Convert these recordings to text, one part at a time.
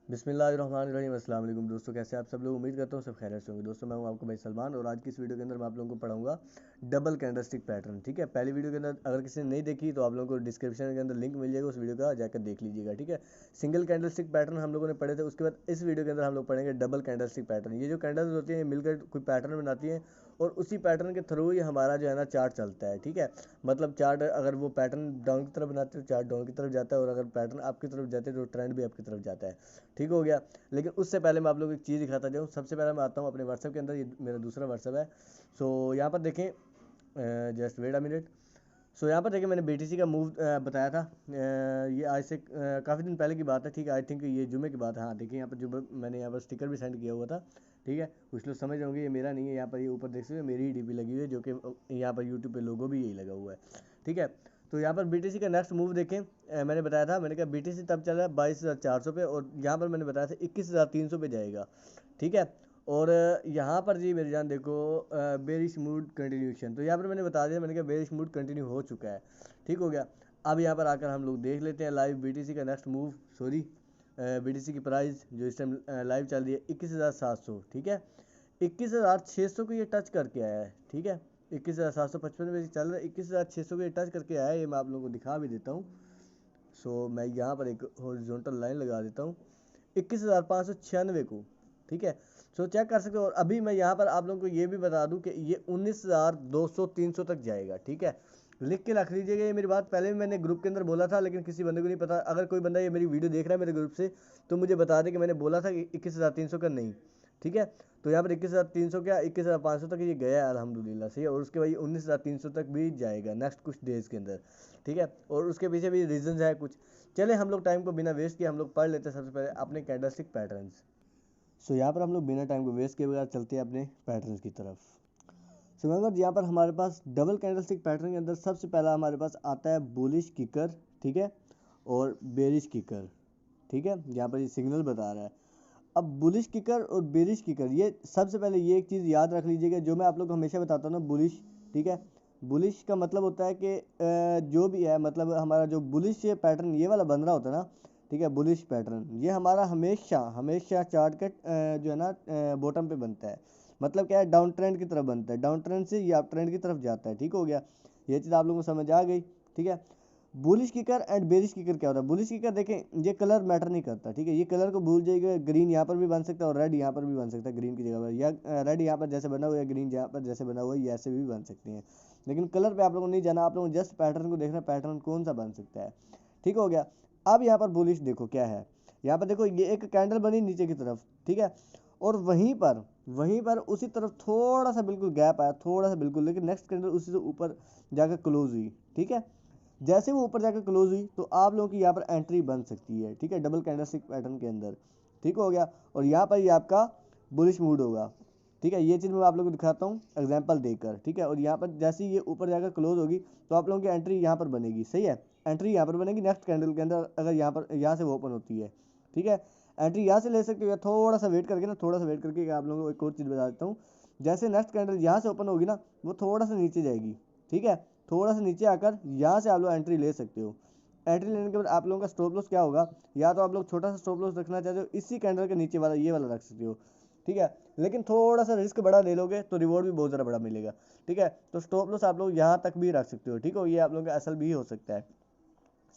बिस्मिल्लाहिर्रहमानिर्रहीम। अस्सलाम वालेकुम दोस्तों, कैसे आप सब लोग। उम्मीद करता हूँ सब खैरियत से होंगे। दोस्तों मैं हूँ आपका भाई सलमान और आज की इस वीडियो के अंदर मैं आप लोगों को पढ़ाऊंगा डबल कैंडलस्टिक पैटर्न। ठीक है, पहली वीडियो के अंदर अगर किसी ने नहीं देखी तो आप लोगों को डिस्क्रिप्शन के अंदर लिंक मिल जाएगा, उस वीडियो का जाकर देख लीजिएगा। ठीक है, सिंगल कैंडलस्टिक पैटर्न हम लोगों ने पढ़े थे, उसके बाद इस वीडियो के अंदर हम लोग पढ़ेंगे डबल कैंडलस्टिक पैटर्न। ये जो कैंडल्स होती हैं मिलकर कोई पैटर्न बनाती हैं और उसी पैटर्न के थ्रू ही हमारा जो है ना चार्ट चलता है। ठीक है, मतलब चार्ट अगर वो पैटर्न डाउन की तरफ बनाते हैं तो चार्ट डाउन की तरफ जाता है, और अगर पैटर्न आपकी तरफ जाते हैं तो ट्रेंड भी आपकी तरफ जाता है। ठीक हो गया। लेकिन उससे पहले मैं आप लोगों को एक चीज़ दिखाता जाऊँ। सबसे पहले मैं आता हूँ अपने व्हाट्सएप के अंदर, ये मेरा दूसरा व्हाट्सएप है। सो यहाँ पर देखें, जस्ट वेट अ मिनट। सो यहाँ पर देखिए मैंने BTC का मूव बताया था। ये आज से काफ़ी दिन पहले की बात है। ठीक है, आई थिंक ये जुमे की बात है। हाँ देखिए यहाँ पर जो मैंने यहाँ पर स्टिकर भी सेंड किया हुआ था। ठीक है, कुछ लोग समझ होंगे ये मेरा नहीं है। यहाँ पर ये ऊपर देख सकते हो मेरी ही DP लगी हुई है, जो कि यहाँ पर यूट्यूब पे लोगो भी यही लगा हुआ है। ठीक है, तो यहाँ पर BTC का नेक्स्ट मूव देखें। मैंने बताया था, मैंने कहा BTC तब चल रहा है 22,400 पे, और यहाँ पर मैंने बताया था 21,300 पे जाएगा। ठीक है, और यहाँ पर जी मेरी जान देखो बेरिश मूड कंटिन्यूशन, तो यहाँ पर मैंने बता दिया, मैंने कहा बेरिश मूड कंटिन्यू हो चुका है। ठीक हो गया। अब यहाँ पर आकर हम लोग देख लेते हैं लाइव BTC का नेक्स्ट मूव। सॉरी, BTC की प्राइस जो इस टाइम लाइव चल रही है 21,700। ठीक है, 21,600 को ये टच करके आया है। ठीक है, 21,755 में चल रहा है, 21,600 को ये टच करके आया है। ये मैं आप लोगों को दिखा भी देता हूँ। सो मैं यहाँ पर एक हॉरिजॉन्टल लाइन लगा देता हूँ 21,596 को। ठीक है, सो चेक कर सकते हो। और अभी मैं यहाँ पर आप लोगों को ये भी बता दूं कि ये 19,200-300 तक जाएगा। ठीक है, लिख के रख लीजिएगा ये मेरी बात। पहले भी मैंने ग्रुप के अंदर बोला था, लेकिन किसी बंदे को नहीं पता। अगर कोई बंदा ये मेरी वीडियो देख रहा है मेरे ग्रुप से, तो मुझे बता दे कि मैंने बोला था कि 21,300 का नहीं। ठीक है, तो यहाँ पर 21,300 क्या 21,500 तक ये गया है अल्हम्दुलिल्लाह से, और उसके बाद 19,300 तक भी जाएगा नेक्स्ट कुछ डेज के अंदर। ठीक है, और उसके पीछे भी रीजन है कुछ। चले हम लोग टाइम को बिना वेस्ट किए हम लोग पढ़ लेते हैं सबसे पहले अपने कैंडलस्टिक पैटर्न्स। सो यहाँ पर हम लोग बिना टाइम को वेस्ट किए बगैर चलते हैं अपने पैटर्न्स की तरफ। सो मेंबर्स यहाँ पर हमारे पास डबल कैंडलस्टिक पैटर्न के अंदर सबसे पहला हमारे पास आता है बुलिश किकर। ठीक है, और बेरिश किकर। ठीक है, यहाँ पर ये सिग्नल बता रहा है। अब बुलिश किकर और बेरिश किकर, ये सबसे पहले ये एक चीज़ याद रख लीजिएगा जो मैं आप लोग को हमेशा बताता हूँ ना, बुलिश। ठीक है, बुलिश का मतलब होता है कि जो भी है, मतलब हमारा जो बुलिश पैटर्न ये वाला बन रहा होता है ना। ठीक है, बुलिश पैटर्न ये हमारा हमेशा हमेशा चार्ट के जो है ना बॉटम पे बनता है। मतलब क्या है, डाउन ट्रेंड की तरफ बनता है, डाउन ट्रेंड से ये अप ट्रेंड की तरफ जाता है। ठीक हो गया, ये चीज़ आप लोगों को समझ आ गई। ठीक है, bullish kicker and bearish kicker क्या होता है। बुलिश किकर देखें, ये कलर मैटर नहीं करता। ठीक है, ये कलर को भूल जाइएगा। ग्रीन यहाँ पर भी बन सकता है और रेड यहाँ पर भी बन सकता है ग्रीन की जगह पर, या रेड यहाँ पर जैसे बना हुआ है, ग्रीन यहाँ पर जैसे बना हुआ है, ये ऐसे भी बन सकती हैं। लेकिन कलर पे आप लोगों को नहीं जाना, आप लोगों को जस्ट पैटर्न को देखना, पैटर्न कौन सा बन सकता है। ठीक हो गया। अब यहाँ पर बुलिश देखो क्या है। यहाँ पर देखो ये एक कैंडल बनी नीचे की तरफ। ठीक है, और वहीं पर उसी तरफ थोड़ा सा बिल्कुल गैप आया, थोड़ा सा बिल्कुल, लेकिन नेक्स्ट कैंडल उसी से ऊपर जाकर क्लोज हुई। ठीक है, जैसे वो ऊपर जाकर क्लोज हुई तो आप लोगों की यहाँ पर एंट्री बन सकती है। ठीक है, डबल कैंडलस्टिक पैटर्न के अंदर। ठीक हो गया, और यहाँ पर ये आपका बुलिश मूड होगा। ठीक है, ये चीज़ मैं आप लोगों को दिखाता हूँ एग्जांपल देकर। ठीक है, और यहाँ पर जैसे ही ये ऊपर जाकर क्लोज होगी तो आप लोगों की एंट्री यहाँ पर बनेगी। सही है, एंट्री यहाँ पर बनेगी नेक्स्ट कैंडल के अंदर, अगर यहाँ से वो ओपन होती है। ठीक है, एंट्री यहाँ से ले सकते हो, या थोड़ा सा वेट करके ना, थोड़ा सा वेट करके आप लोगों को एक और चीज़ बता देता हूँ। जैसे नेक्स्ट कैंडल यहाँ से ओपन होगी ना, वो थोड़ा सा नीचे जाएगी। ठीक है, थोड़ा सा नीचे आकर यहाँ से आप लोग एंट्री ले सकते हो। एंट्री लेने के बाद आप लोगों का स्टॉप लॉस क्या होगा, या तो आप लोग छोटा सा स्टॉप लॉस रखना चाहते हो, इसी कैंडल के नीचे वाला ये वाला रख सकते हो। ठीक है, लेकिन थोड़ा सा रिस्क बड़ा ले लोगे तो रिवॉर्ड भी बहुत ज़्यादा बड़ा मिलेगा। ठीक है, तो स्टॉप लॉस आप लोग यहाँ तक भी रख सकते हो। ठीक हो, ये आप लोगों का असल भी हो सकता है।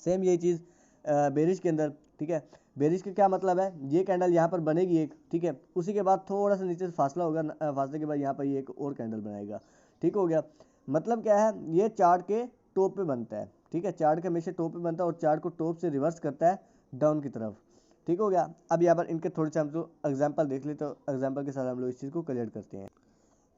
सेम यही चीज़ बेरिश के अंदर। ठीक है, बेरिश का क्या मतलब है, ये कैंडल यहाँ पर बनेगी एक। ठीक है, उसी के बाद थोड़ा सा नीचे से फासला होगा, फासले के बाद यहाँ पर ये एक और कैंडल बनाएगा। ठीक हो गया, मतलब क्या है, ये चार्ट के टॉप पे बनता है। ठीक है, चार्ट के हमेशा टॉप पे बनता है और चार्ट को टॉप से रिवर्स करता है डाउन की तरफ। ठीक हो गया। अब यहाँ पर इनके थोड़े से हम लोग एग्जाम्पल देख लेते तो एग्जाम्पल के साथ हम लोग इस चीज़ को क्लियर करते हैं।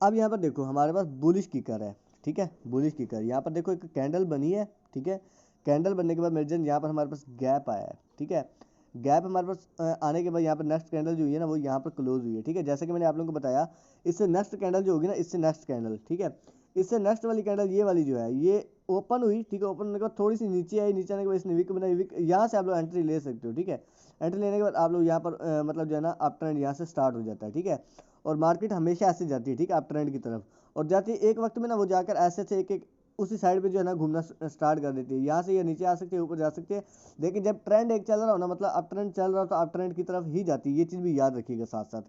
अब यहाँ पर देखो हमारे पास बुलिश किकर है। ठीक है, बुलिश किकर, यहाँ पर देखो एक कैंडल बनी है। ठीक है, कैंडल बनने के बाद मेरे जन यहाँ पर हमारे पास गैप आया है। ठीक है, गैप हमारे पास आने के बाद यहाँ पर नेक्स्ट कैंडल जो हुई है ना, वो यहाँ पर क्लोज हुई है। ठीक है, जैसे कि मैंने आप लोगों को बताया, इससे नेक्स्ट कैंडल जो होगी ना, इससे नेक्स्ट कैंडल, ठीक है, इससे नेक्स्ट वाली कैंडल ये वाली जो है ये ओपन हुई। ठीक है, ओपन होने के बाद थोड़ी सी नीचे आई, नीचे आने के बाद इसने विक बनाई, विक यहाँ से आप लोग एंट्री ले सकते हो। ठीक है, एंट्री लेने के बाद आप लोग यहाँ पर मतलब जो है ना अप ट्रेंड यहाँ से स्टार्ट हो जाता है। ठीक है, और मार्केट हमेशा ऐसे जाती है। ठीक है, अप ट्रेंड की तरफ, और जाती है एक वक्त में ना वो जाकर ऐसे से एक एक उसी साइड पे जो है ना घूमना स्टार्ट कर देती है। यहाँ से ये नीचे आ सकती है, ऊपर जा सकती है, लेकिन जब ट्रेंड एक चल रहा हो ना, मतलब अप ट्रेंड चल रहा हो तो अप ट्रेंड की तरफ ही जाती है। ये चीज़ भी याद रखिएगा साथ साथ।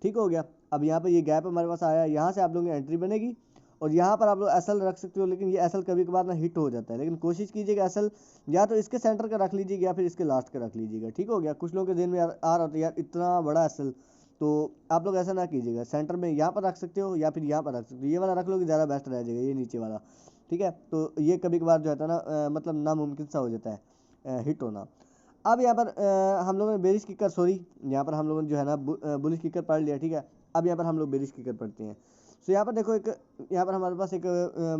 ठीक हो गया। अब यहाँ पे ये गैप हमारे पास आया, यहाँ से आप लोगों की एंट्री बनेगी और यहाँ पर आप लोग एसएल रख सकते हो, लेकिन ये एसएल कभी कभार ना हिट हो जाता है, लेकिन कोशिश कीजिएगा एसएल या तो इसके सेंटर का रख लीजिएगा या फिर इसके लास्ट का रख लीजिएगा। ठीक हो गया। कुछ लोगों के दिन में आ रहा होता है यार इतना बड़ा एसएल, तो आप लोग ऐसा ना कीजिएगा, सेंटर में यहाँ पर रख सकते हो या फिर यहाँ पर रख सकते हो। ये वाला रख लोगे ज़्यादा बेस्ट रह जाएगा, ये नीचे वाला। ठीक है, तो ये कभी कभार जो है ना मतलब नामुमकिन सा हो जाता है हिट होना। अब यहाँ पर हम लोगों ने बेरिश किकर, सॉरी यहाँ पर हम लोगों ने जो है ना बुलिश किकर पढ़ लिया। ठीक है, अब यहाँ पर हम लोग बेरिश किकर पढ़ते हैं। तो यहाँ पर देखो एक, यहाँ पर हमारे पास एक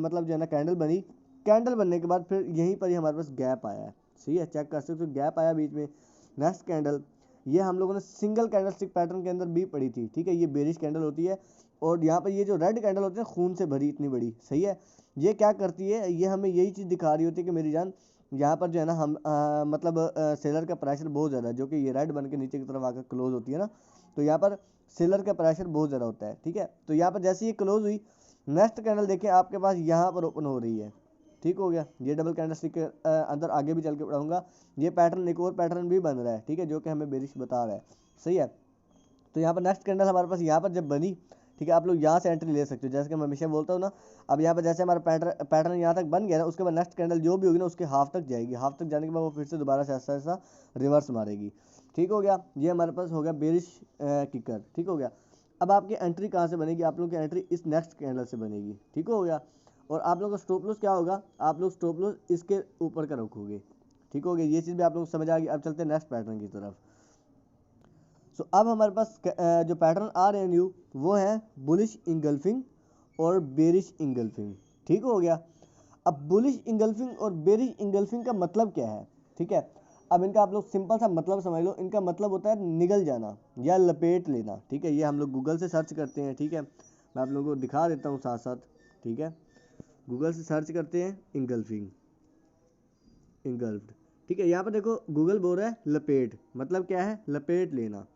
मतलब जो है ना कैंडल बनी। कैंडल बनने के बाद फिर यहीं पर ही हमारे पास गैप आया है। सही है, चेक कर सकते हो गैप आया बीच में। नेक्स्ट कैंडल, ये हम लोगों ने सिंगल कैंडल स्टिक पैटर्न के अंदर भी पढ़ी थी। ठीक है, ये बेरिश कैंडल होती है और यहाँ पर ये जो रेड कैंडल होती है खून से भरी इतनी बड़ी। सही है, ये क्या करती है, ये हमें यही चीज़ दिखा रही होती है कि मेरी जान यहाँ पर जो है ना हम मतलब सेलर का प्रेशर बहुत ज़्यादा है, जो कि ये रेड बन के नीचे की तरफ आकर क्लोज होती है ना, तो यहाँ पर सेलर का प्रेशर बहुत ज़्यादा होता है। ठीक है, तो यहाँ पर जैसे ये क्लोज हुई, नेक्स्ट कैंडल देखिए आपके पास यहाँ पर ओपन हो रही है। ठीक हो गया, ये डबल कैंडल स्टिक के अंदर आगे भी चल के पढ़ाऊंगा। ये पैटर्न, एक और पैटर्न भी बन रहा है। ठीक है, जो कि हमें बेरिश बता रहा है। सही है, तो यहाँ पर नेक्स्ट कैंडल हमारे पास यहाँ पर जब बनी, ठीक है, आप लोग यहाँ से एंट्री ले सकते हो, जैसे कि मैं हमेशा बोलता हूँ ना। अब यहाँ पर जैसे हमारा पैटर्न यहाँ तक बन गया ना, उसके बाद नेक्स्ट कैंडल जो भी होगी ना उसके हाफ तक जाएगी। हाफ तक जाने के बाद वो फिर से दोबारा से ऐसा ऐसा रिवर्स मारेगी। ठीक हो गया, ये हमारे पास हो गया बेरिश किकर। ठीक हो गया। अब आपकी एंट्री कहाँ से बनेगी, आप लोग की एंट्री इस नेक्स्ट कैंडल से बनेगी। ठीक हो गया, और आप लोगों का स्टॉप लॉस क्या होगा, आप लोग स्टॉप लॉस इसके ऊपर का रखोगे। ठीक हो गया, ये चीज़ भी आप लोग समझ आ गई। अब चलते हैं नेक्स्ट पैटर्न की तरफ। सो अब हमारे पास जो पैटर्न आ रहे हैं न्यू, वो है बुलिश इंगल्फिंग और बेरिश इंगल्फिंग। ठीक हो गया। अब बुलिश इंगल्फिंग और बेरिश इंगल्फिंग का मतलब क्या है, ठीक है, अब इनका आप लोग सिंपल सा मतलब समझ लो। इनका मतलब होता है निगल जाना या लपेट लेना। ठीक है, ये हम लोग गूगल से सर्च करते हैं। ठीक है, मैं आप लोगों को दिखा देता हूँ साथ साथ। ठीक है, गूगल से सर्च करते हैं इंगल्फिंग, इंगल्फ्ड। ठीक है, यहाँ पर देखो गूगल बोल रहा है लपेट, मतलब क्या है, लपेट लेना।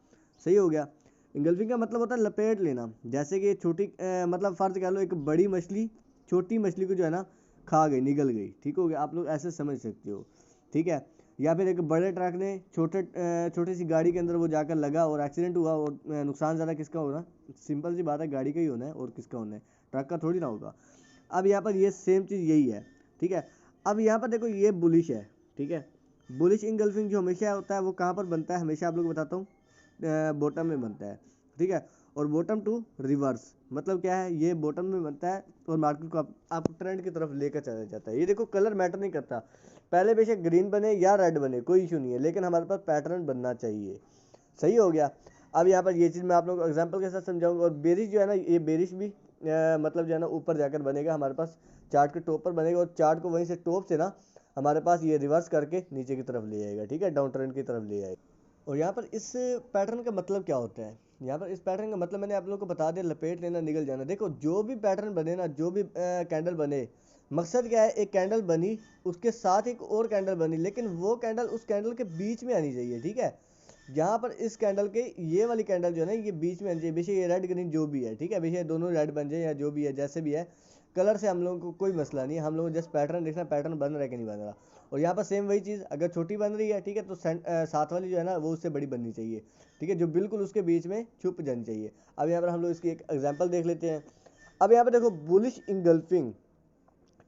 सही हो गया। इंगल्फिंग का मतलब होता है लपेट लेना। जैसे कि छोटी मतलब फर्ज कह लो एक बड़ी मछली छोटी मछली को जो है ना खा गई, निगल गई। ठीक हो गया, आप लोग ऐसे समझ सकते हो। ठीक है, या फिर एक बड़े ट्रक ने छोटी सी गाड़ी के अंदर वो जाकर लगा और एक्सीडेंट हुआ, और नुकसान ज़्यादा किसका होना, सिंपल सी बात है, गाड़ी का ही होना है, और किसका होना है, ट्रक का थोड़ी ना होगा। अब यहाँ पर ये सेम चीज़ यही है। ठीक है, अब यहाँ पर देखो ये बुलिश है। ठीक है, बुलिश इंगल्फिंग जो हमेशा होता है वो कहाँ पर बनता है, हमेशा आप लोग बताता हूँ, बॉटम में बनता है। ठीक है, और बॉटम टू रिवर्स मतलब क्या है, ये बॉटम में बनता है और मार्केट को आप ट्रेंड की तरफ लेकर चला जाता है। ये देखो कलर मैटर नहीं करता, पहले बेशक ग्रीन बने या रेड बने कोई इशू नहीं है, लेकिन हमारे पास पैटर्न बनना चाहिए। सही हो गया। अब यहाँ पर ये चीज़ मैं आप लोगों को एग्जाम्पल के साथ समझाऊंगा। और बेरिश जो है ना, ये बेरिश भी मतलब जो है ना ऊपर जाकर बनेगा, हमारे पास चार्ट के टॉप पर बनेगा, और चार्ट को वहीं से टॉप से ना हमारे पास ये रिवर्स करके नीचे की तरफ ले जाएगा। ठीक है, डाउन ट्रेंड की तरफ ले जाएगा। और यहाँ पर इस पैटर्न का मतलब क्या होता है, यहाँ पर इस पैटर्न का मतलब मैंने आप लोगों को बता दिया, लपेट लेना, निगल जाना। देखो जो भी पैटर्न बने ना, जो भी कैंडल बने, मकसद क्या है, एक कैंडल बनी उसके साथ एक और कैंडल बनी, लेकिन वो कैंडल उस कैंडल के बीच में आनी चाहिए। ठीक है, यहाँ पर इस कैंडल के ये वाली कैंडल जो है ना ये बीच में आनी चाहिए, बेशक ये रेड ग्रीन जो भी है। ठीक है, बेशक दोनों रेड बन जाए या जो भी है, जैसे भी है, कलर से हम लोगों को कोई मसला नहीं है, हम लोग जस्ट पैटर्न देखना, पैटर्न बन रहा है कि नहीं बन रहा। और यहाँ पर सेम वही चीज़, अगर छोटी बन रही है, ठीक है, तो साथ वाली जो है ना वो उससे बड़ी बननी चाहिए। ठीक है, जो बिल्कुल उसके बीच में छुप जानी चाहिए। अब यहाँ पर हम लोग इसकी एक एग्जाम्पल देख लेते हैं। अब यहाँ पर देखो बुलिश इंगल्फिंग।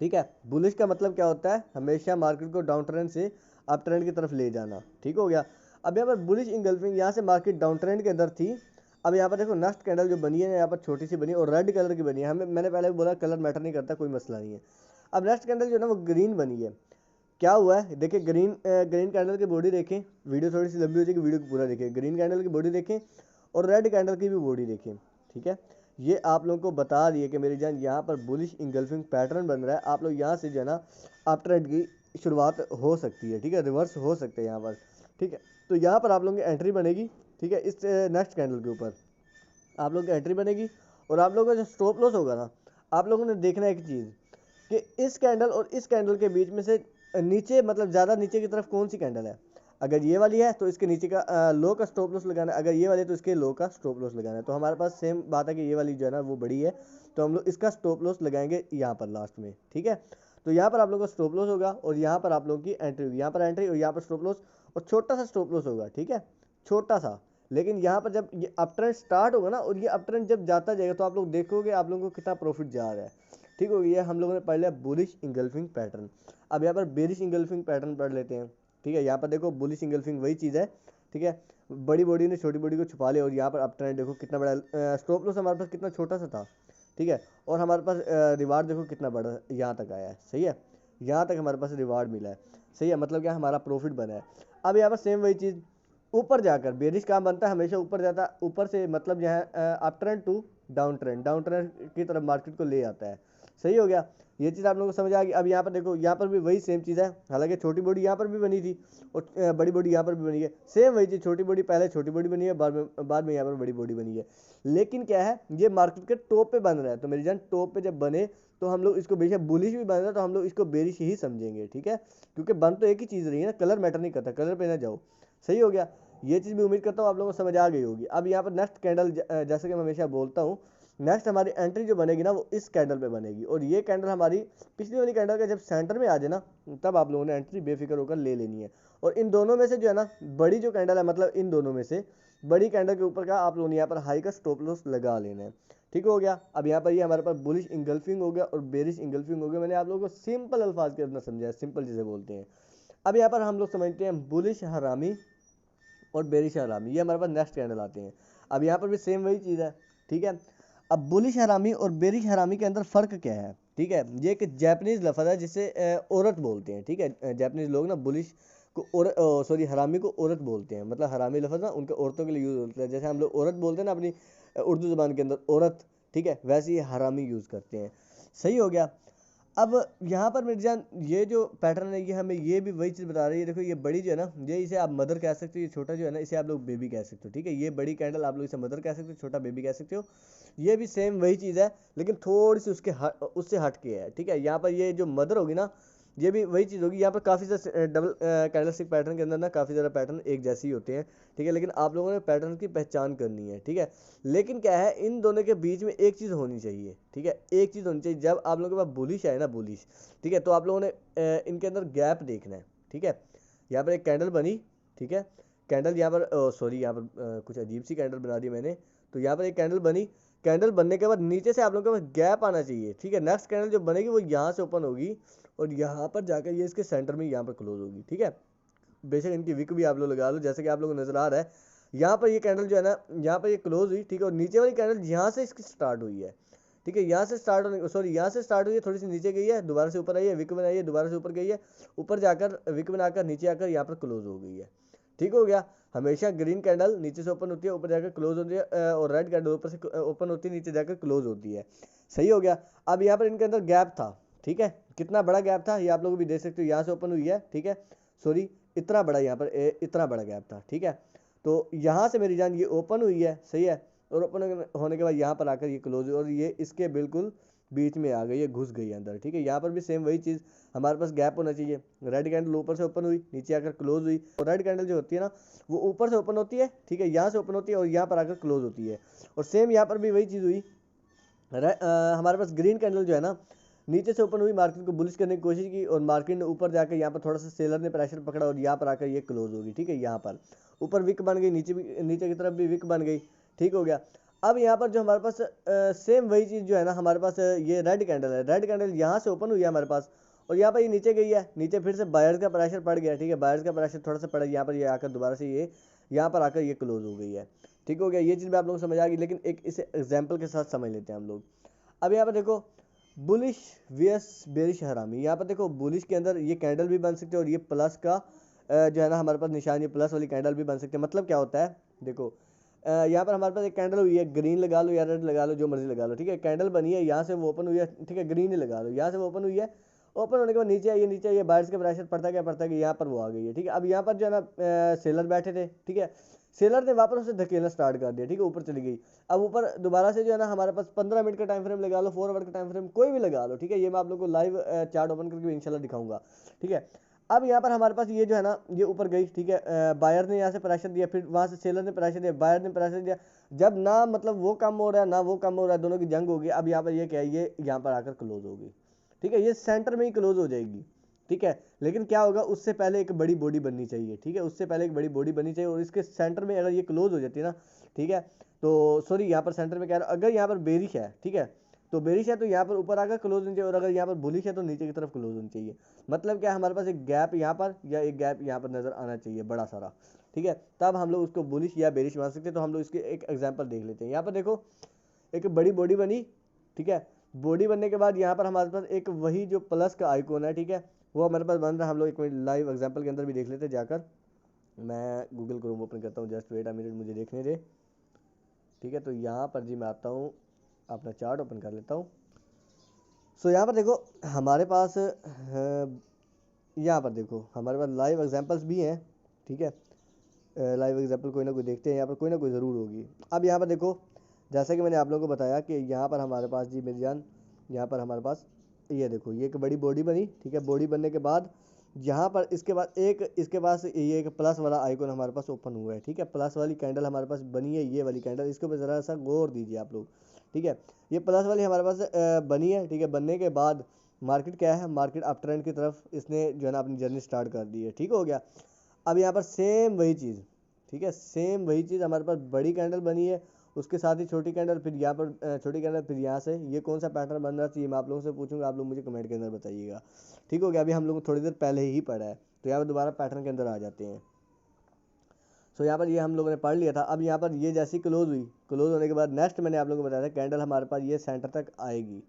ठीक है, बुलिश का मतलब क्या होता है, हमेशा मार्केट को डाउन ट्रेंड से अप ट्रेंड की तरफ ले जाना। ठीक हो गया। अब यहाँ पर बुलिश इंगल्फिंग, यहाँ से मार्केट डाउन ट्रेंड के अंदर थी। अब यहाँ पर देखो नेक्स्ट कैंडल जो बनी है यहाँ पर छोटी सी बनी और रेड कलर की बनी है। मैंने पहले भी बोला कलर मैटर नहीं करता, कोई मसला नहीं है। अब नेक्स्ट कैंडल जो है ना वो ग्रीन बनी है। क्या हुआ है देखिए, ग्रीन कैंडल की बॉडी देखें, वीडियो थोड़ी सी लंबी हो जाएगी, वीडियो को पूरा देखें। ग्रीन कैंडल की बॉडी देखें और रेड कैंडल की भी बॉडी देखें। ठीक है, ये आप लोगों को बता रही है कि मेरी जान यहाँ पर बुलिश इंगल्फिंग पैटर्न बन रहा है। आप लोग यहाँ से जो है ना अप ट्रेंड की शुरुआत हो सकती है। ठीक है, रिवर्स हो सकते हैं यहाँ पर। ठीक है, तो यहाँ पर आप लोगों की एंट्री बनेगी। ठीक है, इस नेक्स्ट कैंडल के ऊपर आप लोगों की एंट्री बनेगी, और आप लोगों का जो स्टॉप लॉस होगा ना, आप लोगों ने देखना है एक चीज़ कि इस कैंडल और इस कैंडल के बीच में से नीचे, मतलब ज़्यादा नीचे की तरफ कौन सी कैंडल है। अगर ये वाली है तो इसके नीचे का लो का स्टॉप लॉस लगाना है, अगर ये वाली है तो इसके लो का स्टॉप लॉस लगाना है। तो हमारे पास सेम बात है कि ये वाली जो है ना वो बड़ी है, तो हम लोग इसका स्टॉप लॉस लगाएंगे यहाँ पर लास्ट में। ठीक है, तो यहाँ पर आप लोगों का स्टॉप लॉस होगा और यहाँ पर आप लोगों की एंट्री होगी, यहाँ पर एंट्री और यहाँ पर स्टॉप लॉस और छोटा सा स्टॉप लॉस होगा, ठीक है, छोटा सा। लेकिन यहाँ पर जब ये अप ट्रेंड स्टार्ट होगा ना और ये अप ट्रेंड जब जाता जाएगा तो आप लोग देखोगे आप लोगों को कितना प्रॉफिट जा रहा है, ठीक हो गया। हम लोगों ने पढ़ लिया बुलिश इंगल्फिंग पैटर्न। अब यहाँ पर बेरिश इंगल्फिंग पैटर्न पढ़ लेते हैं, ठीक है। यहाँ पर देखो बुलिश इंगल्फिंग वही चीज़ है, ठीक है, बड़ी बॉडी ने छोटी बॉडी को छुपा लिया और यहाँ पर अप ट्रेंड देखो कितना बड़ा, स्टॉप लॉस हमारे पास कितना छोटा सा था, ठीक है, और हमारे पास रिवार्ड देखो कितना बड़ा यहाँ तक आया है, सही है, यहाँ तक हमारे पास रिवार्ड मिला है, सही है, मतलब क्या हमारा प्रॉफिट बना है। अब यहाँ पर सेम वही चीज़ ऊपर जाकर बेरिश काम बनता है, हमेशा ऊपर जाता है, ऊपर से मतलब जो है up trend to down trend की तरफ मार्केट को ले आता है, सही हो गया। ये चीज़ आप लोगों को समझ आ गई। अब यहाँ पर देखो यहाँ पर भी वही सेम चीज़ है, हालांकि छोटी बॉडी यहाँ पर भी बनी थी और बड़ी बॉडी यहाँ पर भी बनी है, सेम वही चीज़, छोटी बॉडी पहले छोटी बॉडी बनी है, बाद में यहाँ पर बड़ी बॉडी बनी है। लेकिन क्या है ये मार्केट के टॉप पे बन रहा है, तो मेरी जान टॉप पे जब बने तो हम लोग इसको बेशक बुलिश भी बन रहा है तो हम लोग इसको बेरिश ही समझेंगे, ठीक है, क्योंकि बन तो एक ही चीज़ रही है ना, कलर मैटर नहीं करता, कलर पे ना जाओ, सही हो गया। ये चीज़ भी उम्मीद करता हूँ आप लोगों को समझ आ गई होगी। अब यहाँ पर नेक्स्ट कैंडल, जैसे कि मैं हमेशा बोलता हूँ, नेक्स्ट हमारी एंट्री जो बनेगी ना वो इस कैंडल पे बनेगी और ये कैंडल हमारी पिछली वाली कैंडल का जब सेंटर में आ जाए ना तब आप लोगों ने एंट्री बेफिक्र होकर ले लेनी है। और इन दोनों में से जो है ना बड़ी जो कैंडल है, मतलब इन दोनों में से बड़ी कैंडल के ऊपर का आप लोगों ने यहाँ पर हाई का स्टॉप लॉस लगा लेना है, ठीक हो गया। अब यहाँ पर ये हमारे पास बुलिश इंगल्फिंग हो गया और बेरिश इंगल्फिंग हो गया, मैंने आप लोगों को सिंपल अल्फाज के अंदर समझाया, सिंपल जिसे बोलते हैं। अब यहाँ पर हम लोग समझते हैं बुलिश हरामी और बेरिश हरामी, ये हमारे पास नेक्स्ट कैंडल आते हैं। अब यहाँ पर भी सेम वही चीज़ है, ठीक है। अब बुलिश हरामी और बेरिश हरामी के अंदर फ़र्क क्या है, ठीक है, ये एक जैपनीज़ लफ्ज़ है जिसे औरत बोलते हैं, ठीक है, जैपनीज़ लोग ना बुलिश को सॉरी हरामी को औरत बोलते हैं, मतलब हरामी लफ्ज़ ना उनके औरतों के लिए यूज़ होता है, जैसे हम लोग औरत बोलते हैं ना अपनी उर्दू ज़बान के अंदर औरत, ठीक है, वैसे ही हरामी यूज़ करते हैं, सही हो गया। अब यहाँ पर मेरी जान ये जो पैटर्न है ये हमें ये भी वही चीज़ बता रही है, देखो ये बड़ी जो है ना ये इसे आप मदर कह सकते हो, ये छोटा जो है ना इसे आप लोग बेबी कह सकते हो, ठीक है, ये बड़ी कैंडल आप लोग इसे मदर कह सकते हो, छोटा बेबी कह सकते हो। ये भी सेम वही चीज़ है लेकिन थोड़ी सी उससे हट के है, ठीक है। यहाँ पर ये जो मदर होगी ना ये भी वही चीज़ होगी, यहाँ पर काफ़ी सारे डबल कैंडलस्टिक पैटर्न के अंदर ना काफ़ी ज़्यादा पैटर्न एक जैसे ही होते हैं, ठीक है, लेकिन आप लोगों ने पैटर्न की पहचान करनी है, ठीक है। लेकिन क्या है इन दोनों के बीच में एक चीज़ होनी चाहिए, ठीक है, एक चीज़ होनी चाहिए, जब आप लोगों के पास बुलिश है ना बुलिश, ठीक है, तो आप लोगों ने इनके अंदर गैप देखना है, ठीक है। यहाँ पर एक कैंडल बनी, ठीक है, कैंडल यहाँ पर सॉरी यहाँ पर कुछ अजीब सी कैंडल बना दी मैंने, तो यहाँ पर एक कैंडल बनी, कैंडल बनने के बाद नीचे से आप लोगों के पास गैप आना चाहिए, ठीक है। नेक्स्ट कैंडल जो बनेगी वो यहाँ से ओपन होगी और यहाँ पर जाकर ये इसके सेंटर में यहाँ पर क्लोज होगी, ठीक है। बेशक इनकी विक भी आप लोग लगा लो, जैसे कि आप लोगों को नजर आ रहा है यहाँ पर ये कैंडल जो है ना यहाँ पर ये क्लोज हुई, ठीक है, और नीचे वाली कैंडल यहाँ से इसकी स्टार्ट हुई है, ठीक है, यहाँ से स्टार्ट होने सॉरी यहाँ से स्टार्ट हुई है, थोड़ी सी नीचे गई है, दोबारा से ऊपर आई है, विक बनाई है, दोबारा से ऊपर गई है, ऊपर जाकर विक बनाकर नीचे आकर यहाँ पर क्लोज हो गई है, ठीक हो गया। हमेशा ग्रीन कैंडल नीचे से ओपन होती है, ऊपर जाकर क्लोज होती है, और रेड कैंडल ऊपर से ओपन होती है, नीचे जाकर क्लोज होती है, सही हो गया। अब यहाँ पर इनके अंदर गैप था, ठीक है, कितना बड़ा गैप था ये आप लोग भी देख सकते हो, यहाँ से ओपन हुई है, ठीक है, सॉरी इतना बड़ा यहाँ पर इतना बड़ा गैप था, ठीक है। तो यहाँ से मेरी जान ये ओपन हुई है, सही है, और ओपन होने के बाद यहाँ पर आकर ये क्लोज और ये इसके बिल्कुल बीच में आ गई है, घुस गई अंदर, ठीक है। यहाँ पर भी सेम वही चीज़, हमारे पास गैप होना चाहिए, रेड कैंडल ऊपर से ओपन हुई, नीचे आकर क्लोज हुई, और रेड कैंडल जो होती है ना वो ऊपर से ओपन होती है, ठीक है, यहाँ से ओपन होती है और यहाँ पर आकर क्लोज होती है, और सेम यहाँ पर भी वही चीज़ हुई। हमारे पास ग्रीन कैंडल जो है ना नीचे से ओपन हुई, मार्केट को बुलिश करने की कोशिश की और मार्केट ने ऊपर जाकर यहाँ पर थोड़ा सा सेलर ने प्रेशर पकड़ा और यहाँ पर आकर ये क्लोज होगी, ठीक है, यहाँ पर ऊपर विक बन गई, नीचे की तरफ भी विक बन गई, ठीक हो गया। अब यहाँ पर जो हमारे पास सेम वही चीज़ जो है ना हमारे पास ये रेड कैंडल है, रेड कैंडल यहाँ से ओपन हुई है हमारे पास और यहाँ पर ये नीचे गई है, नीचे फिर से बायर्स का प्रेशर पड़ गया, ठीक है, बायर्स का प्रेशर थोड़ा सा पड़ा, यहाँ पर ये आकर दोबारा से ये यहाँ पर आकर ये क्लोज हो गई है, ठीक हो गया। ये चीज़ भी आप लोगों को समझ आ गई, लेकिन एक इसे एग्जाम्पल के साथ समझ लेते हैं हम लोग। अब यहाँ पर देखो बुलिश वीएस बेरिश हरामी, यहाँ पर देखो बुलिश के अंदर ये कैंडल भी बन सकते हैं और ये प्लस का जो है ना हमारे पास निशान ये प्लस वाली कैंडल भी बन सकते हैं। मतलब क्या होता है देखो यहाँ पर हमारे पास एक कैंडल हुई है, ग्रीन लगा लो या रेड लगा लो, जो मर्जी लगा लो, ठीक है, कैंडल बनी है, यहाँ से वो ओपन हुई है, ठीक है, ग्रीन ही लगा लो, यहाँ से वो ओपन हुई है, ओपन होने के बाद नीचे आइए बायर्स का प्रेशर पड़ता गया यहाँ पर वो आ गई है, ठीक है। अब यहाँ पर जो है ना सेलर बैठे थे, ठीक है, सेलर ने वापस उसे धकेलना स्टार्ट कर दिया, ठीक है, ऊपर चली गई। अब ऊपर दोबारा से जो है ना हमारे पास 15 मिनट का टाइम फ्रेम लगा लो, 4 आवर का टाइम फ्रेम कोई भी लगा लो, ठीक है, ये मैं आप लोगों को लाइव चार्ट ओपन करके इंशाल्लाह दिखाऊंगा, ठीक है। अब यहाँ पर हमारे पास ये जो है ना ये ऊपर गई, ठीक है, बायर ने यहाँ से प्रेशर दिया, फिर वहाँ से सेलर ने प्रेशर दिया, बायर ने प्रेशर दिया, जब ना मतलब वो कम हो रहा है ना वो कम हो रहा है, दोनों की जंग होगी। अब यहाँ पर ये क्या है, ये यहाँ पर आकर क्लोज होगी, ठीक है, ये सेंटर में ही क्लोज हो जाएगी, ठीक है। लेकिन क्या होगा, उससे पहले एक बड़ी बॉडी बननी चाहिए, ठीक है, उससे पहले एक बड़ी बॉडी बननी चाहिए, और इसके सेंटर में अगर ये क्लोज हो जाती है ना, ठीक है, तो सॉरी यहाँ पर सेंटर में क्या है, अगर यहाँ पर बेरिश है, ठीक है, तो बेरिश है तो यहाँ पर ऊपर आकर क्लोज होनी चाहिए, और अगर यहाँ पर बुलिश है तो नीचे की तरफ क्लोज होनी चाहिए। मतलब क्या, हमारे पास एक गैप यहाँ पर या एक गैप यहाँ पर नजर आना चाहिए बड़ा सारा, ठीक है, तब हम लोग उसको बुलिश या बेरिश मान सकते हैं। तो हम लोग इसके एक एग्जाम्पल देख लेते हैं। यहाँ पर देखो एक बड़ी बॉडी बनी, ठीक है, बॉडी बनने के बाद यहाँ पर हमारे पास एक वही जो प्लस का आइकॉन है, ठीक है, वो हमारे पास बन रहा है। हम लोग एक मिनट लाइव एग्जांपल के अंदर भी देख लेते हैं जाकर। मैं गूगल क्रोम ओपन करता हूँ, जस्ट वेट अ मिनट, मुझे देखने दे, ठीक है। तो यहाँ पर जी मैं आता हूँ, अपना चार्ट ओपन कर लेता हूँ। सो यहाँ पर देखो हमारे पास यहाँ पर देखो हमारे पास लाइव एग्जांपल्स भी हैं, ठीक है, लाइव एग्जांपल कोई ना कोई देखते हैं, यहाँ पर कोई ना कोई ज़रूर होगी। अब यहाँ पर देखो, जैसा कि मैंने आप लोगों को बताया कि यहाँ पर हमारे पास जी मेरी जान, यहाँ पर हमारे पास ये देखो ये एक बड़ी बॉडी बनी, ठीक है, बॉडी बनने के बाद यहाँ पर इसके बाद एक इसके पास ये एक प्लस वाला आइकॉन हमारे पास ओपन हुआ है, ठीक है, प्लस वाली कैंडल हमारे पास बनी है, ये वाली कैंडल, इसके ऊपर ज़रा सा गौर दीजिए आप लोग, ठीक है। ये प्लस वाली हमारे पास बनी है, ठीक है। बनने के बाद मार्केट क्या है, मार्केट अप ट्रेंड की तरफ इसने जो है ना अपनी जर्नी स्टार्ट कर दी है, ठीक हो गया। अब यहाँ पर सेम वही चीज़, ठीक है, सेम वही चीज़ हमारे पास बड़ी कैंडल बनी है, उसके साथ ही छोटी कैंडल, फिर यहाँ पर छोटी कैंडल, फिर यहाँ से ये कौन सा पैटर्न बन रहा चाहिए मैं आप लोगों से पूछूंगा, आप लोग मुझे कमेंट के अंदर बताइएगा, ठीक हो गया। अभी हम लोग थोड़ी देर पहले ही पढ़ा है, तो यहाँ पर दोबारा पैटर्न के अंदर आ जाते हैं। सो यहाँ पर ये हम लोगों ने पढ़ लिया था। अब यहाँ पर ये जैसी क्लोज हुई, क्लोज होने के बाद नेक्स्ट मैंने आप लोगों को बताया था कैंडल हमारे पास ये सेंटर तक आएगी,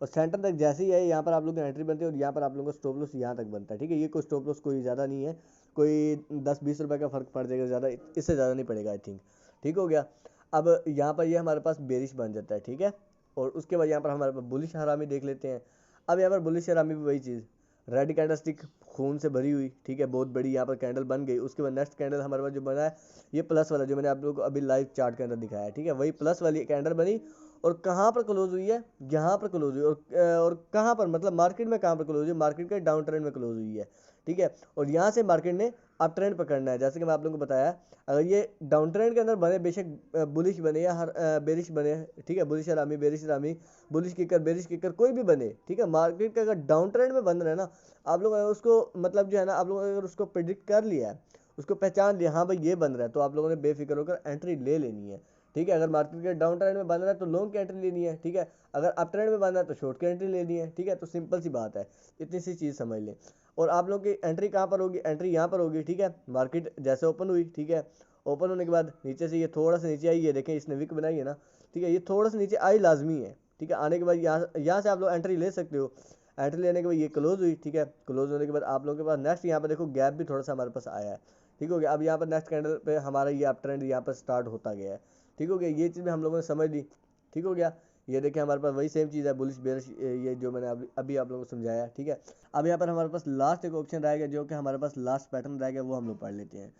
और सेंटर तक जैसे ही है यहाँ पर आप लोग की एंट्री बनती है, और यहाँ पर आप लोगों को स्टॉप लॉस यहाँ तक बनता है, ठीक है। ये कोई स्टॉप लॉस कोई ज़्यादा नहीं है, कोई 10-20 रुपये का फ़र्क पड़ जाएगा, ज़्यादा इससे ज़्यादा नहीं पड़ेगा आई थिंक, ठीक हो गया। अब यहाँ पर ये हमारे पास बेरिश बन जाता है, ठीक है, और उसके बाद यहाँ पर हमारे पास बुलिश हरामी देख लेते हैं। अब यहाँ पर बुलिश हरामी भी वही चीज़, रेड कैंडल स्टिक खून से भरी हुई, ठीक है, बहुत बड़ी यहाँ पर कैंडल बन गई। उसके बाद नेक्स्ट कैंडल हमारे पास जो बना है ये प्लस वाला, जो मैंने आप लोगों को अभी लाइव चार्ट के अंदर दिखाया है, ठीक है, वही प्लस वाली कैंडल बनी, और कहाँ पर क्लोज हुई है, यहाँ पर क्लोज हुई, और कहाँ पर मतलब मार्केट में कहाँ पर क्लोज हुई, मार्केट के डाउन ट्रेंड में क्लोज हुई है, ठीक है। और यहाँ से मार्केट ने अप ट्रेंड पकड़ना है, जैसे कि मैं आप लोगों को बताया, अगर ये डाउन ट्रेंड के अंदर बने, बेशक बुलिश बने या बेरिश बने, ठीक है, बुलिश हरामी, बेरिश हरामी, बुलिश किकर, बेरिश किकर, कोई भी बने, ठीक है, मार्केट का अगर डाउन ट्रेंड में बन रहा है ना, आप लोग अगर उसको मतलब जो है ना, आप लोग अगर उसको प्रिडिक्ट कर लिया है, उसको पहचान लिया, हाँ भाई ये बन रहा है, तो आप लोगों ने बेफिक्र होकर एंट्री ले लेनी है, ठीक है। अगर मार्केट के डाउन ट्रेंड में बन रहा है तो लॉन्ग की एंट्री लेनी है, ठीक है। अगर अप ट्रेंड में बन रहा है तो शॉर्ट की एंट्री लेनी है, ठीक है। तो सिंपल सी बात है, इतनी सी चीज़ समझ लें। और आप लोग की एंट्री कहाँ पर होगी, एंट्री यहाँ पर होगी, ठीक है। मार्केट जैसे ओपन हुई, ठीक है, ओपन होने के बाद नीचे से ये थोड़ा सा नीचे आई है, देखें इसने विक बनाई है ना, ठीक है, ये थोड़ा सा नीचे आई लाजमी है, ठीक है। आने के बाद यहाँ से आप लोग एंट्री ले सकते हो। एंट्री लेने के बाद ये क्लोज हुई, ठीक है, क्लोज होने के बाद आप लोगों के पास नेक्स्ट यहाँ पर देखो गैप भी थोड़ा सा हमारे पास आया है, ठीक हो गया। अब यहाँ पर नेक्स्ट कैंडल पे हमारा ये अप ट्रेंड यहाँ पर स्टार्ट होता गया है, ठीक हो गया। ये चीज़ भी हम लोगों ने समझ ली, ठीक हो गया। ये देखिए हमारे पास वही सेम चीज़ है, बुलिश बेरिश, ये जो मैंने अभी आप लोगों को समझाया, ठीक है। अब यहाँ पर हमारे पास लास्ट एक ऑप्शन रह गया, जो कि हमारे पास लास्ट पैटर्न रह गया, वो हम लोग पढ़ लेते हैं।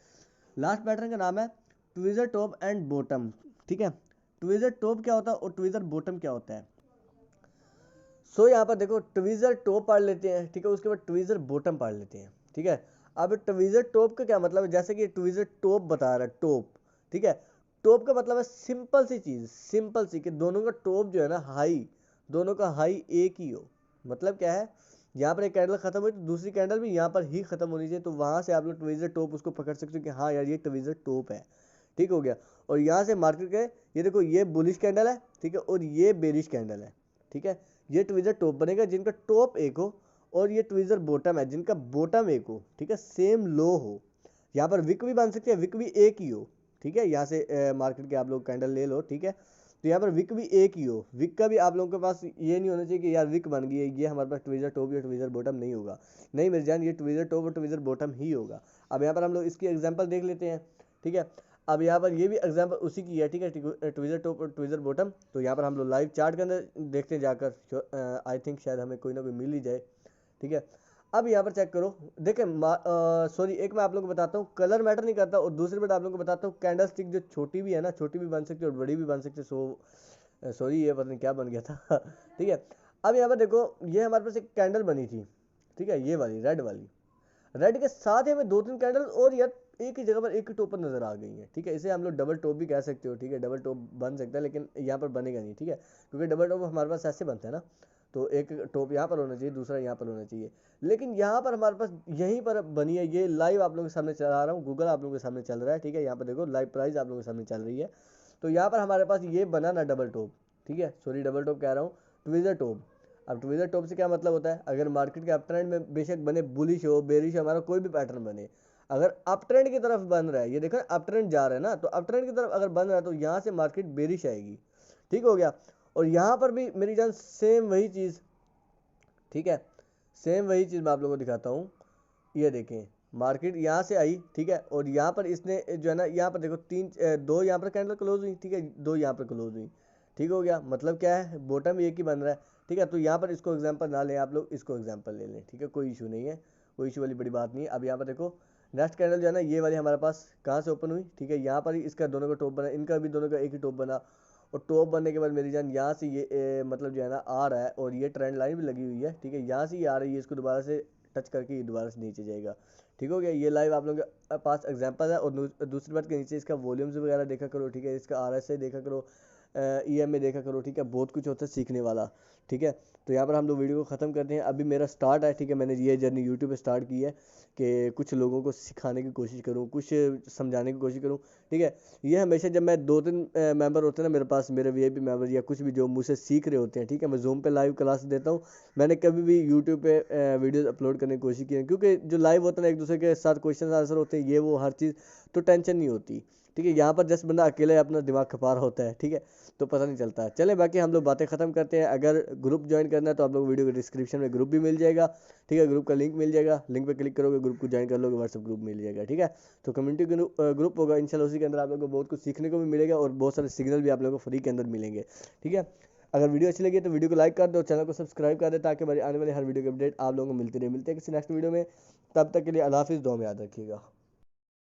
लास्ट पैटर्न का नाम है ट्विज़र टॉप एंड बॉटम, ठीक है। ट्विज़र टॉप क्या होता है और ट्विज़र बॉटम क्या होता है। सो यहाँ पर देखो ट्विज़र टॉप पढ़ लेते हैं, ठीक है, उसके बाद ट्विज़र बॉटम पढ़ लेते हैं, ठीक है। अब ट्विज़र टॉप का क्या मतलब है, जैसे कि ट्विज़र टॉप बता रहा है, टॉप, ठीक है। टॉप का मतलब है सिंपल सी चीज़, सिंपल सी, कि दोनों का टॉप जो है ना हाई, दोनों का हाई एक ही हो। मतलब क्या है, यहाँ पर एक कैंडल खत्म हुई तो दूसरी कैंडल भी यहाँ पर ही खत्म होनी चाहिए, तो वहाँ से आप लोग ट्विज़र टॉप उसको पकड़ सकते हो कि हाँ यार ये ट्विज़र टॉप है, ठीक हो गया। और यहाँ से मार्केट के ये देखो ये बुलिश कैंडल है, ठीक है, और ये बेरिश कैंडल है, ठीक है। ये ट्विज़र टॉप बनेगा जिनका टॉप एक हो, और ये ट्विज़र बॉटम है जिनका बॉटम एक हो, ठीक है, सेम लो हो। यहाँ पर विक भी बन सकते हैं, विक भी एक ही हो, ठीक है। यहाँ से मार्केट के आप लोग कैंडल ले लो, ठीक है। तो यहाँ पर विक भी एक ही हो, विक का भी आप लोगों के पास ये नहीं होना चाहिए कि यार विक बन गई है, ये हमारे पास ट्विज़र टॉप या ट्विज़र बॉटम नहीं होगा, नहीं मेरी जान, ये ट्विज़र टॉप और ट्विज़र बॉटम ही होगा। अब यहाँ पर हम लोग इसकी एग्जाम्पल देख लेते हैं, ठीक है। अब यहाँ पर ये भी एग्जाम्पल उसी की है, ठीक है, ट्विज़र टॉप और ट्विज़र बॉटम। तो यहाँ पर हम लोग लाइव चार्ट के अंदर देखते हैं जाकर, आई थिंक शायद हमें कोई ना कोई मिल ही जाए, ठीक है। अब यहाँ पर चेक करो, देखें सॉरी एक मैं आप लोगों को बताता हूँ, कलर मैटर नहीं करता, और दूसरी बात आप लोगों को बताता हूँ, कैंडल स्टिक जो छोटी भी है ना, छोटी भी बन सकती है और बड़ी भी बन सकती है। सॉरी ये पता नहीं क्या बन गया था ठीक है। अब यहाँ पर देखो ये हमारे पास एक कैंडल बनी थी, ठीक है, ये वाली रेड वाली, रेड के साथ ही हमें 2-3 कैंडल और यार एक ही जगह पर एक ही टॉप पर नजर आ गई है, ठीक है। इसे हम लोग डबल टॉप भी कह सकते हो, ठीक है, डबल टॉप बन सकता है, लेकिन यहाँ पर बनेगा नहीं, ठीक है, क्योंकि डबल टॉप हमारे पास ऐसे बनता है ना। तो एक टॉप यहाँ पर होना चाहिए, दूसरा यहाँ पर होना चाहिए। लेकिन यहाँ पर हमारे पास यहीं पर बनी है, ये लाइव आप लोगों के सामने चला रहा हूँ, गूगल आप लोगों के सामने चल रहा है, ठीक है। यहाँ पर देखो लाइव प्राइस आप लोगों के सामने चल रही है। तो यहाँ पर हमारे पास ये बना ना डबल टॉप, ठीक है, सॉरी डबल टॉप कह रहा हूँ, ट्विज़र टॉप। अब ट्विज़र टॉप से क्या मतलब होता है, अगर मार्केट के अप ट्रेंड में बेशक बने बुलिश हो बेरिश हो, हमारा कोई भी पैटर्न बने, अगर अप ट्रेंड की तरफ बन रहा है, ये देखो अप ट्रेंड जा रहा है ना, तो अप ट्रेंड की तरफ अगर बन रहा है तो यहाँ से मार्केट बेरिश आएगी, ठीक हो गया। और यहाँ पर भी मेरी जान सेम वही चीज़, ठीक है, सेम वही चीज़ मैं आप लोगों को दिखाता हूँ। ये देखें मार्केट यहाँ से आई, ठीक है, और यहाँ पर इसने जो है ना, यहाँ पर देखो दो यहाँ पर कैंडल क्लोज हुई, ठीक है, दो यहाँ पर क्लोज हुई, ठीक हो गया। मतलब क्या है, बॉटम एक ही बन रहा है, ठीक है। तो यहाँ पर इसको एग्जांपल ना लें आप लोग, इसको एग्जांपल ले लें, ठीक है, कोई इशू नहीं है, कोई इशू वाली बड़ी बात नहीं है। अब यहाँ पर देखो नेक्स्ट कैंडल जो है ना, ये वाली हमारे पास कहाँ से ओपन हुई, ठीक है, यहाँ पर ही इसका दोनों का टॉप बना, इनका भी दोनों का एक ही टॉप बना, और टॉप बनने के बाद मेरी जान यहाँ से ये मतलब जो है ना आ रहा है, और ये ट्रेंड लाइन भी लगी हुई है, ठीक है, यहाँ से ये आ रही है, इसको दोबारा से टच करके ये दोबारा से नीचे जाएगा, ठीक हो गया। ये लाइव आप लोगों के पास एग्जांपल है। और दूसरी बात के नीचे इसका वॉल्यूम्स वगैरह देखा करो, ठीक है, इसका RSI देखा करो, EMA देखा करो, ठीक है, बहुत कुछ होता है सीखने वाला, ठीक है। तो यहाँ पर हम लोग वीडियो को ख़त्म करते हैं, अभी मेरा स्टार्ट है, ठीक है, मैंने ये जर्नी यूट्यूब पे स्टार्ट की है कि कुछ लोगों को सिखाने की कोशिश करूँ, कुछ समझाने की कोशिश करूँ, ठीक है। ये हमेशा जब मैं 2-3 मेंबर होते हैं ना मेरे पास, मेरे VIP मेंबर या कुछ भी जो मुझसे सीख रहे होते हैं, ठीक है, मैं जूम पे लाइव क्लास देता हूँ। मैंने कभी भी यूट्यूब पे वीडियोज़ अपलोड करने की कोशिश की है, क्योंकि जो लाइव होता है ना, एक दूसरे के साथ क्वेश्चन आंसर होते हैं, ये वो हर चीज़, तो टेंशन नहीं होती, ठीक है। यहाँ पर जस्ट बंदा अकेले अपना दिमाग खपा रहा होता है, ठीक है, तो पता नहीं चलता। चले बाकी हम लोग बातें ख़त्म करते हैं। अगर ग्रुप ज्वाइन करना है तो आप लोग वीडियो के डिस्क्रिप्शन में ग्रुप भी मिल जाएगा, ठीक है, ग्रुप का लिंक मिल जाएगा, लिंक पे क्लिक करोगे ग्रुप को ज्वाइन कर लोगे, व्हाट्सएप ग्रुप मिल जाएगा, ठीक है। तो कम्युनिटी ग्रुप होगा इंशाल्लाह, उसी के अंदर आप लोगों को बहुत कुछ सीखने को भी मिलेगा और बहुत सारे सिग्नल भी आप लोगों को फ्री के अंदर मिलेंगे, ठीक है। अगर वीडियो अच्छी लगी तो वीडियो को लाइक कर दो, चैनल को सब्सक्राइब कर दे, ताकि हमारी आने वाली हर वीडियो की अपडेट आप लोगों को मिलती रहे। मिलते हैं किसी नेक्स्ट वीडियो में, तब तक के लिए अल्लाह हाफिज़, दुआ में याद रखिएगा।